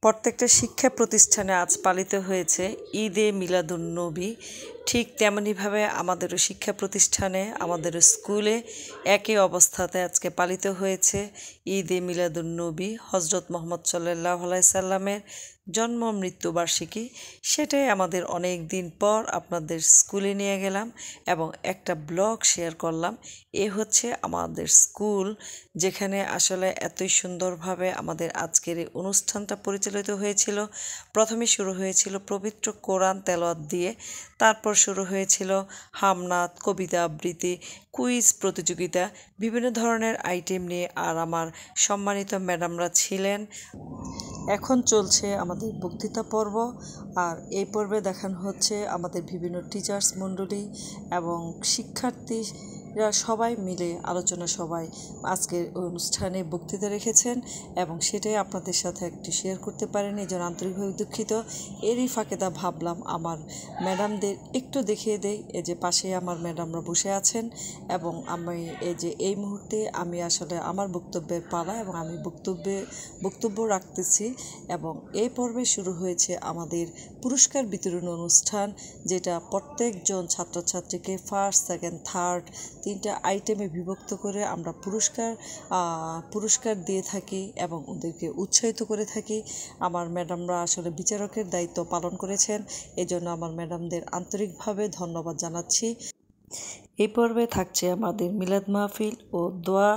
প্রত্যেকটা শিক্ষা প্রতিষ্ঠানে আজ পালিত হয়েছে ঈদে মিলাদুন্নবী। ঠিক তেমনইভাবে আমাদেরও শিক্ষা প্রতিষ্ঠানে, আমাদেরও স্কুলে একই অবস্থাতে আজকে পালিত হয়েছে ঈদে মিলাদুন্নবী, হজরত মুহাম্মদ সাল্লাল্লাহু আলাইহি সাল্লামের জন্ম মৃত্যুবার্ষিকী। সেটাই আমাদের অনেক দিন পর আপনাদের স্কুলে নিয়ে গেলাম এবং একটা ব্লগ শেয়ার করলাম। এ হচ্ছে আমাদের স্কুল, যেখানে আসলে এতই সুন্দরভাবে আমাদের আজকের এই অনুষ্ঠানটা পরিচালিত হয়েছিল। প্রথমে শুরু হয়েছিল পবিত্র কোরআন তেলাওয়াত দিয়ে, তারপর শুরু হয়েছিল হামনাত, কবিতা আবৃত্তি, কুইজ প্রতিযোগিতা, বিভিন্ন ধরনের আইটেম নিয়ে। আর আমার সম্মানিত ম্যাডামরা ছিলেন। এখন চলছে আমাদের বক্তৃতা পর্ব, আর এই পর্বে দেখানো হচ্ছে আমাদের বিভিন্ন টিচার্স মণ্ডলী এবং শিক্ষার্থীরা সবাই মিলে আলোচনা সবাই আজকের অনুষ্ঠানে বক্তৃতা রেখেছেন এবং সেটাই আপনাদের সাথে একটু শেয়ার করতে পারেনি, এই জন্য আন্তরিকভাবে দুঃখিত। এরই ফাঁকেদা ভাবলাম আমার ম্যাডামদের একটু দেখিয়ে দেই। এই যে পাশে আমার ম্যাডামরা বসে আছেন এবং আমি এই মুহূর্তে আমি আসলে আমার বক্তব্যের পালা এবং আমি বক্তব্য রাখতেছি। এবং এই পর্বে শুরু হয়েছে আমাদের পুরস্কার বিতরণ অনুষ্ঠান, যেটা প্রত্যেকজন ছাত্রছাত্রীকে ফার্স্ট, সেকেন্ড, থার্ড 3টা আইটেমে বিভক্ত করে আমরা পুরস্কার দিয়ে থাকি এবং ওদেরকে উৎসাহিত করে থাকি। আমার ম্যাডামরা আসলে বিচারকের দায়িত্ব পালন করেছেন, এজন্য আমার ম্যাডামদের আন্তরিকভাবে ধন্যবাদ জানাচ্ছি। এই পর্বে থাকছে আমাদের মিলাদ মাহফিল ও দোয়া।